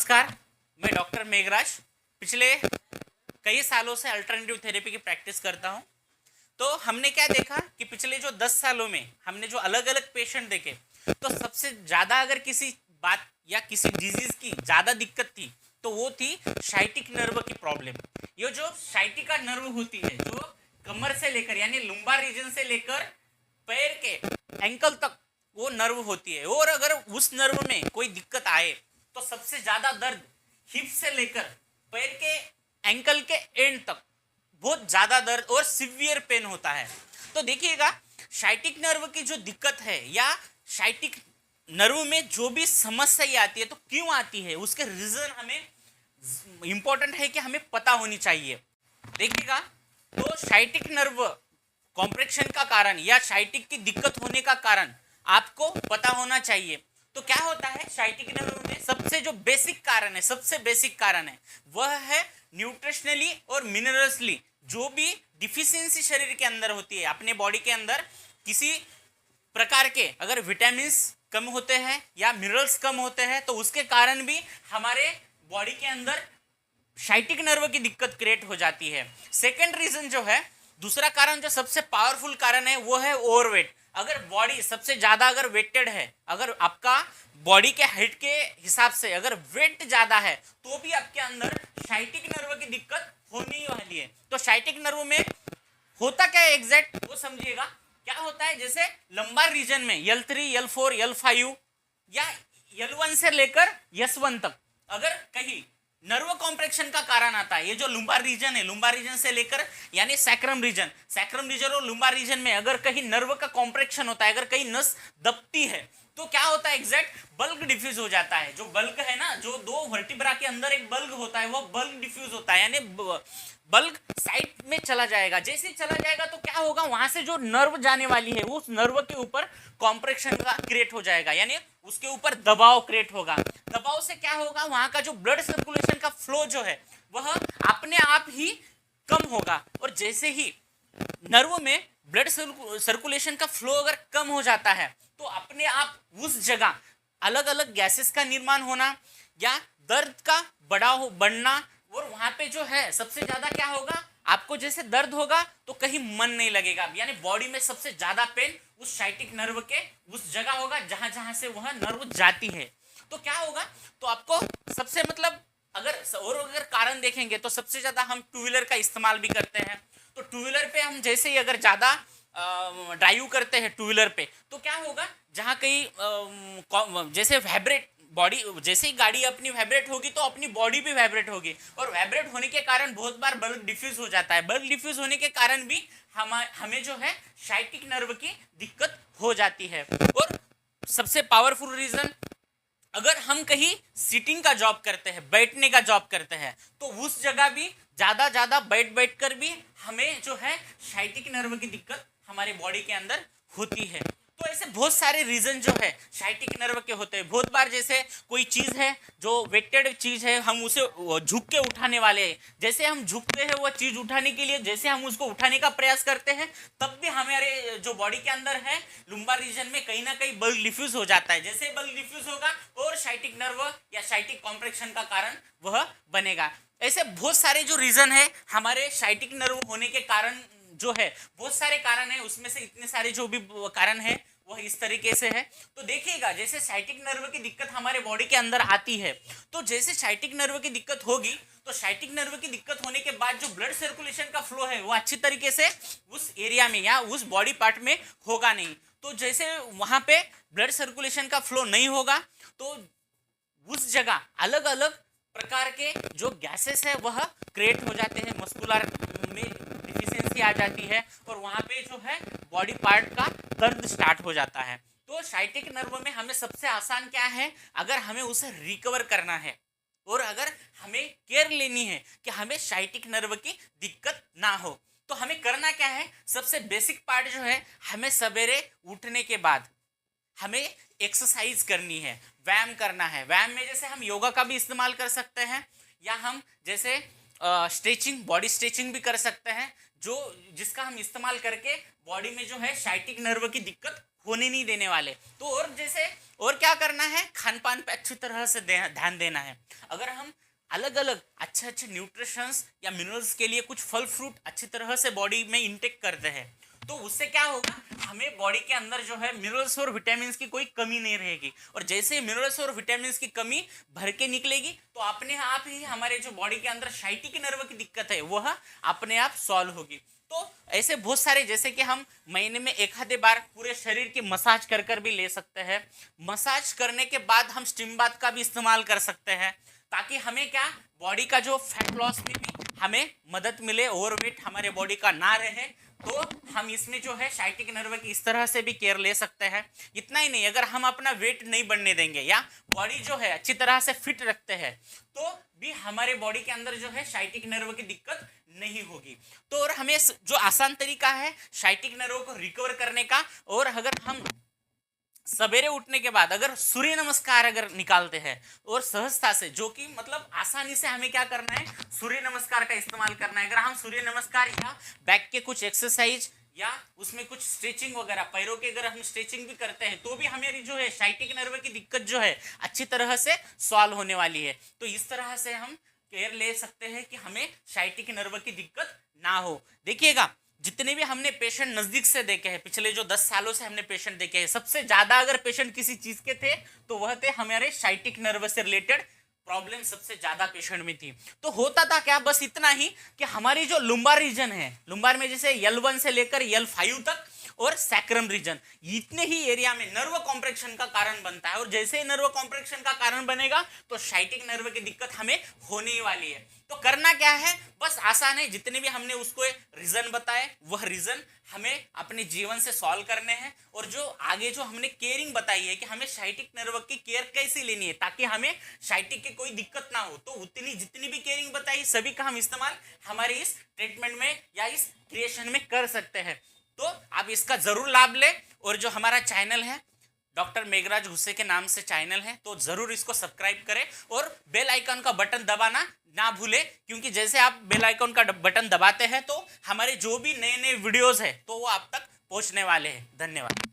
नमस्कार, मैं डॉक्टर मेघराज पिछले कई सालों से अल्टरनेटिव थेरेपी की प्रैक्टिस करता हूं। तो हमने क्या देखा कि पिछले जो 10 सालों में हमने जो अलग अलग पेशेंट देखे, तो सबसे ज़्यादा अगर किसी बात या किसी डिजीज़ की ज़्यादा दिक्कत थी तो वो थी साइटिक नर्व की प्रॉब्लम। ये जो साइटिका नर्व होती है, जो कमर से लेकर यानी लुम्बार रीजन से लेकर पैर के एंकल तक वो नर्व होती है, और अगर उस नर्व में कोई दिक्कत आए तो सबसे ज्यादा दर्द हिप से लेकर पैर के एंकल के एंड तक बहुत ज्यादा दर्द और सिवियर पेन होता है। तो देखिएगा, साइटिक नर्व की जो दिक्कत है या साइटिक नर्व में जो भी समस्या आती है तो क्यों आती है, उसके रीजन हमें इंपॉर्टेंट है कि हमें पता होनी चाहिए। देखिएगा, तो साइटिक नर्व कॉम्प्रेक्शन का कारण या साइटिक की दिक्कत होने का कारण आपको पता होना चाहिए। तो क्या होता है साइटिक नर्व में, सबसे जो बेसिक कारण है, सबसे बेसिक कारण है वह है न्यूट्रिशनली और मिनरल्सली जो भी डिफिशियंसी शरीर के अंदर होती है, अपने बॉडी के अंदर किसी प्रकार के अगर विटामिन्स कम होते हैं या मिनरल्स कम होते हैं तो उसके कारण भी हमारे बॉडी के अंदर साइटिक नर्व की दिक्कत क्रिएट हो जाती है। सेकेंड रीजन जो है, दूसरा कारण जो सबसे पावरफुल कारण है वो है ओवरवेट। अगर बॉडी सबसे ज्यादा अगर वेटेड है, अगर आपका बॉडी के हाइट के हिसाब से अगर वेट ज्यादा है तो भी आपके अंदर साइटिक नर्व की दिक्कत होने वाली है। तो साइटिक नर्व में होता क्या है एग्जैक्ट वो समझिएगा। क्या होता है, जैसे लंबार रीजन में L3, L4, L5 या L1 से लेकर S1 तक अगर कहीं नर्व कॉम्प्रेक्शन का कारण आता है, ये जो लुम्बार रीजन है, लुम्बार रीजन से लेकर यानी सैक्रम रीजन और लुम्बार रीजन में अगर कहीं नर्व का कॉम्प्रेक्शन होता है, अगर कहीं नस दबती है तो क्या होता है एग्जैक्ट, बल्क डिफ्यूज हो जाता है। जो बल्क है ना, जो दो वर्टिब्रा के अंदर एक बल्क होता है, वो बल्क डिफ्यूज होता है यानी बल्क साइड में चला जाएगा। जैसे ही चला जाएगा तो क्या होगा, वहां से जो नर्व जाने वाली है उस नर्व के ऊपर कॉम्प्रेक्शन का क्रिएट हो जाएगा, यानी उसके ऊपर दबाव क्रिएट होगा। दबाव से क्या होगा, वहां का जो ब्लड सर्कुलेशन का फ्लो जो है वह अपने आप ही कम होगा। और जैसे ही नर्व में ब्लड सर्कुलेशन का फ्लो अगर कम हो जाता है तो अपने आप उस जगह अलग अलग गैसेस का निर्माण होना या दर्द का बढ़ना, और वहां पे जो है सबसे ज्यादा क्या होगा, आपको जैसे दर्द होगा तो कहीं मन नहीं लगेगा, यानी बॉडी में सबसे ज्यादा पेन उस साइटिक नर्व के उस जगह होगा जहां जहां से वह नर्व जाती है। तो क्या होगा, तो आपको सबसे अगर कारण देखेंगे तो सबसे ज्यादा हम टू व्हीलर का इस्तेमाल भी करते हैं। तो टू व्हीलर पे हम जैसे ही अगर ज्यादा ड्राइव करते हैं टू व्हीलर पे तो क्या होगा, जहाँ कहीं जैसे वाइब्रेट बॉडी, जैसे ही गाड़ी अपनी वाइब्रेट होगी तो अपनी बॉडी भी वाइब्रेट होगी, और वाइब्रेट होने के कारण बहुत बार बल्क डिफ्यूज हो जाता है। बल्क डिफ्यूज होने के कारण भी हमें जो है साइटिक नर्व की दिक्कत हो जाती है। और सबसे पावरफुल रीजन, अगर हम कहीं सिटिंग का जॉब करते हैं, बैठने का जॉब करते हैं, तो उस जगह भी ज्यादा बैठ कर भी हमें जो है साइटिक नर्व की दिक्कत हमारे बॉडी के अंदर होती है। तो ऐसे बहुत सारे रीजन जो है साइटिक नर्व के होते हैं। बहुत बार जैसे कोई चीज है जो वेटेड चीज है, हम उसे झुक के उठाने वाले हैं, जैसे हम झुकते हैं वो चीज उठाने के लिए, जैसे हम उसको उठाने का प्रयास करते हैं तब भी हमारे जो बॉडी के अंदर है लुम्बार रीजन में कहीं ना कहीं बल्क डिफ्यूज हो जाता है। जैसे बल्क डिफ्यूज होगा और साइटिक नर्व या साइटिक कॉम्प्रेक्शन का कारण वह बनेगा। ऐसे बहुत सारे जो रीजन है हमारे साइटिक नर्व होने के कारण जो है, बहुत सारे कारण है, उसमें से इतने सारे जो भी कारण है वह इस तरीके से है। तो देखिएगा, जैसे साइटिक नर्व की दिक्कत हमारे बॉडी के अंदर आती है तो जैसे साइटिक नर्व की दिक्कत होगी तो साइटिक नर्व की दिक्कत होने के बाद जो ब्लड सर्कुलेशन का फ्लो है वो अच्छी तरीके से उस एरिया में या उस बॉडी पार्ट में होगा नहीं। तो जैसे वहां पे ब्लड सर्कुलेशन का फ्लो नहीं होगा तो उस जगह अलग अलग प्रकार के जो गैसेस है वह क्रिएट हो जाते हैं, मस्कुलर में डिफिशियंसी आ जाती है और वहां पे जो है बॉडी पार्ट का दर्द स्टार्ट हो जाता है। तो साइटिक नर्व में हमें सबसे आसान क्या है, अगर हमें उसे रिकवर करना है और अगर हमें केयर लेनी है कि हमें साइटिक नर्व की दिक्कत ना हो, तो हमें करना क्या है, सबसे बेसिक पार्ट जो है, हमें सवेरे उठने के बाद हमें एक्सरसाइज करनी है, व्यायाम करना है। व्यायाम में जैसे हम योगा का भी इस्तेमाल कर सकते हैं या हम जैसे स्ट्रेचिंग, बॉडी स्ट्रेचिंग भी कर सकते हैं, जो जिसका हम इस्तेमाल करके बॉडी में जो है साइटिक नर्व की दिक्कत होने नहीं देने वाले। तो और जैसे और क्या करना है, खान पान पे अच्छी तरह से ध्यान देना है। अगर हम अलग अलग अच्छे अच्छे न्यूट्रिशंस या मिनरल्स के लिए कुछ फल फ्रूट अच्छी तरह से बॉडी में इंटेक करते हैं, तो उससे क्या होगा, हमें बॉडी के अंदर जो है मिनरल्स और विटामिन की कोई कमी नहीं रहेगी। और जैसे मिनरल्स और विटामिन की कमी भर के निकलेगी तो अपने आप ही हमारे जो बॉडी के अंदर साइटिक नर्व की दिक्कत है वह अपने आप सॉल्व होगी। तो ऐसे बहुत सारे, जैसे कि हम महीने में एक आधे बार पूरे शरीर की मसाज कर कर भी ले सकते हैं। मसाज करने के बाद हम स्टीम बाथ का भी इस्तेमाल कर सकते हैं, ताकि हमें क्या, बॉडी का जो फैट लॉस में भी हमें मदद मिले, ओवरवेट हमारे बॉडी का ना रहे। तो हम इसमें जो है साइटिक नर्व की इस तरह से भी केयर ले सकते हैं। इतना ही नहीं, अगर हम अपना वेट नहीं बढ़ने देंगे या बॉडी जो है अच्छी तरह से फिट रखते हैं तो भी हमारे बॉडी के अंदर जो है साइटिक नर्व की दिक्कत नहीं होगी। तो और हमें जो आसान तरीका है साइटिक नर्व को रिकवर करने का, और अगर हम सवेरे उठने के बाद अगर सूर्य नमस्कार अगर निकालते हैं और सहजता से, जो कि मतलब आसानी से हमें क्या करना है, सूर्य नमस्कार का इस्तेमाल करना है। अगर हम सूर्य नमस्कार या बैक के कुछ एक्सरसाइज या उसमें कुछ स्ट्रेचिंग वगैरह, पैरों के अगर हम स्ट्रेचिंग भी करते हैं तो भी हमारी जो है साइटिक नर्व की दिक्कत जो है अच्छी तरह से सॉल्व होने वाली है। तो इस तरह से हम केयर ले सकते हैं कि हमें साइटिक नर्व की दिक्कत ना हो। देखिएगा, जितने भी हमने पेशेंट नजदीक से देखे हैं, पिछले जो 10 सालों से हमने पेशेंट देखे हैं, सबसे ज्यादा अगर पेशेंट किसी चीज के थे तो वह थे हमारे साइटिक नर्व से रिलेटेड प्रॉब्लम सबसे ज्यादा पेशेंट में थी। तो होता था क्या, बस इतना ही कि हमारी जो लुम्बार रीजन है, लुम्बार में जैसे L1 से लेकर L5 तक और सैक्रम रीजन, इतने ही एरिया में नर्व कॉम्प्रेक्शन का कारण बनता है। और जैसे ही नर्व कॉम्प्रेक्शन का कारण बनेगा तो साइटिक नर्व की दिक्कत हमें होने ही वाली है। तो करना क्या है, बस आसान है, जितने भी हमने उसको रीजन बताए वह रीजन हमें अपने जीवन से सॉल्व करने हैं। और जो आगे जो हमने केयरिंग बताई है कि हमें साइटिक नर्व की केयर कैसे लेनी है ताकि हमें साइटिक की कोई दिक्कत ना हो, तो उतनी जितनी भी केयरिंग बताई सभी का हम इस्तेमाल हमारे इस ट्रीटमेंट में या इस क्रिएशन में कर सकते हैं। तो आप इसका जरूर लाभ लें। और जो हमारा चैनल है डॉक्टर मेघराज गुस्से के नाम से चैनल है, तो जरूर इसको सब्सक्राइब करें और बेल आइकन का बटन दबाना ना भूलें, क्योंकि जैसे आप बेल आइकन का बटन दबाते हैं तो हमारे जो भी नए नए वीडियोस है तो वो आप तक पहुंचने वाले हैं। धन्यवाद।